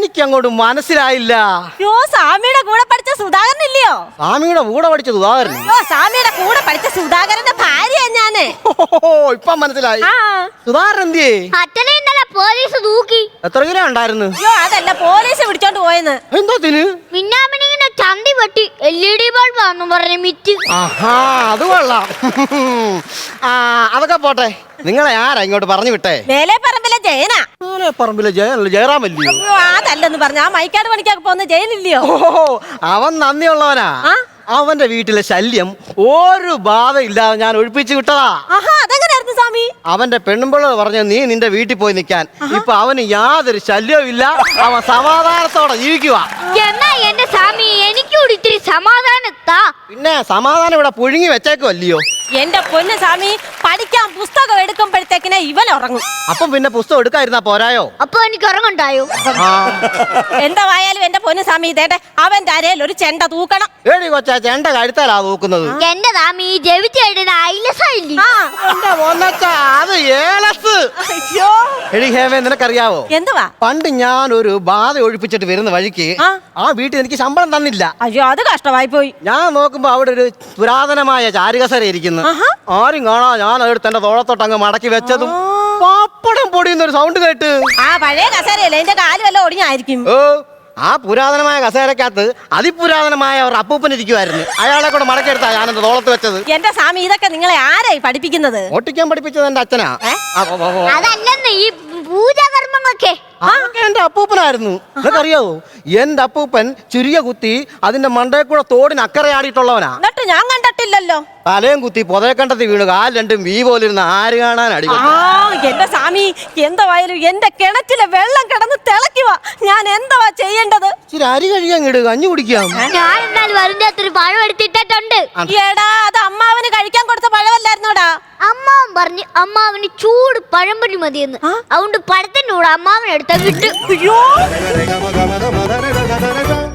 എനിക്ക് അങ്ങോട്ട് മനസ്സിലായില്ല. സ്വാമിയുടെ കൂടെ പഠിച്ച സുധാകരൻ ഇല്ലയോ? സ്വാമിയുടെ കൂടെ പഠിച്ച സുധാകരൻ? സ്വാമിയുടെ കൂടെ പഠിച്ച സുധാകരന്റെ ഭാര്യ ഞാന്. ഇപ്പൊ മനസ്സിലായി. സുധാകരൻ എന്തിയേ? അച്ഛനെ ഇന്നലെ പോലീസ് തൂക്കി. എത്ര കിലോ ഉണ്ടായിരുന്നു? അതല്ല, പോലീസ് പിടിച്ചോണ്ട് പോയെന്ന്. എന്തോത്തിന്? മിന്നാമിനിങ്ങനെ ചന്തി വെട്ടി LED ബൾബ് ആണെന്ന് പറഞ്ഞ മിറ്റ്. ആഹാ, അത് കൊള്ളാം. അതൊക്കെ പോട്ടെ, നിങ്ങളെ ആരാ ഇങ്ങോട്ട് പറഞ്ഞു വിട്ടേ? മേലെ പറമ്പിലെ ജയന. പറമ്പിലെ ജയറാമല്ലയോ? അതല്ലെന്ന് പറഞ്ഞ ആ മൈക്കാട് പണിക്കൊക്കെ പോകുന്ന ജയനില്ലയോ? അവൻ നന്ദിയുള്ളവനാ. അവന്റെ വീട്ടിലെ ശല്യം ഒരു ബാധ ഇല്ലാതെ ഞാൻ ഒഴിപ്പിച്ചു വിട്ടതാ. അതെങ്ങനെയായിരുന്നു സ്വാമി? അവന്റെ പെണ്ണുമ്പിള്ള പറഞ്ഞു നീ നിന്റെ വീട്ടിൽ പോയി നിൽക്കാൻ. ഇപ്പൊ അവന് യാതൊരു ശല്യവും ഇല്ല, അവൻ സമാധാനത്തോടെ ജീവിക്കുക. എന്നാ എന്റെ സ്വാമി എനിക്കൂടി ഇത്തിരി സമാധാനത്താ. പിന്നെ സമാധാനം ഇവിടെ പുഴുങ്ങി വെച്ചേക്കുമല്ലയോ? എന്റെ പൊന്ന് സ്വാമി, പഠിക്കാൻ പുസ്തകം എടുക്കുമ്പോഴത്തേക്കിനെ ഇവൻ ഉറങ്ങും. അപ്പം പിന്നെ പുസ്തകം എടുക്കാതിരുന്നാ പോരായോ? അപ്പൊ എനിക്ക് ഉറങ്ങുണ്ടായോ? എന്തായാലും എന്റെ പൊന്ന് സ്വാമി, ഇതേട്ടെ അവന്റെ അരയിൽ ഒരു ചെണ്ട തൂക്കണം. ഏടി കൊച്ചാ, ചെണ്ട കഴുത്താലാ തൂക്കുന്നത്? എന്റെ സ്വാമി ജവിച്ചേട്ടന് ഐലസായില്ലേ? അത് ഏലസ്. എടി ഹേമേ, നിനക്കറിയാവോ എന്തുവാ? പണ്ട് ഞാൻ ഒരു ബാധ ഒഴിപ്പിച്ചിട്ട് വരുന്ന വഴിക്ക് ആ വീട്ടിൽ എനിക്ക് ശമ്പളം തന്നില്ല. അയ്യോ, അത് കഷ്ടമായി പോയി. ഞാൻ നോക്കുമ്പോ അവിടെ ഒരു പുരാതനമായ ചാരുകസര ഇരിക്കുന്നു. ആരും കാണാ ഞാൻ അതെടുത്ത് എന്റെ തോളത്തോട്ട് അങ്ങ് മടക്കി വെച്ചതും പപ്പടം പൊടിയുന്നൊരു സൗണ്ട് കേട്ട്. പഴയ കസേരയല്ലേ, എന്റെ കാല് വല്ല ഒടിഞ്ഞായിരിക്കും. ആ പുരാതനമായ കസേരക്കകത്ത് അതിപുരാതനമായ ഒരു അപ്പൂപ്പൻ ഇരിക്കുവായിരുന്നു. അയാളെ കൂടെ മടക്കിയെടുത്താ ഞാൻ എന്റെ തോളത്ത് വെച്ചത്. എന്റെ സ്വാമി, ഇതൊക്കെ നിങ്ങളെ ആരായി പഠിപ്പിക്കുന്നത്? ഓട്ടിക്കാൻ പഠിപ്പിച്ചത് എന്റെ അച്ഛനാ. അതല്ലെന്ന് ഈ പൂജാകർമ്മങ്ങളൊക്കെ എന്റെ അപ്പൂപ്പനായിരുന്നു. നിനക്കറിയാവോ, എന്റെ അപ്പൂപ്പൻ ചുരിയ കുത്തി അതിന്റെ മണ്ടയിൽ കൂടെ തോടിന് അക്കറയാടിയിട്ടുള്ളവനാ. എന്നിട്ട് ഞാൻ കണ്ടിട്ടില്ലല്ലോ. തലയും കുത്തി പൊതയക്കണ്ടത്തിൽ വീണു കാൽ രണ്ടും വീ പോലിരുന്ന് ആര് കാണാൻ അടി. എന്റെ സ്വാമി, എന്തായാലും എന്റെ കിണറ്റിലെ വെള്ളം കിടന്ന് തിളയ്ക്കുക. ഞാൻ എന്താ ചെയ്യേണ്ടത്? ഇച്ചിരി അരി കഴിയാൻ കിട്, കഞ്ഞി കുടിക്കാം. ഞാൻ എന്നാൽ വരുന്നൊരു പഴം എടുത്തിട്ടുണ്ട്. എടാ, അത് അമ്മാവന് കഴിക്കാൻ കൊടുത്ത പഴമല്ലായിരുന്നോടാ? അമ്മാവൻ പറഞ്ഞു അമ്മാവന് ചൂട് പഴംപൊരി മതിയെന്ന്. അതുകൊണ്ട് പഴത്തിന്റെ കൂടെ അമ്മാവൻ എടുത്ത വിട്ട്. അയ്യോ.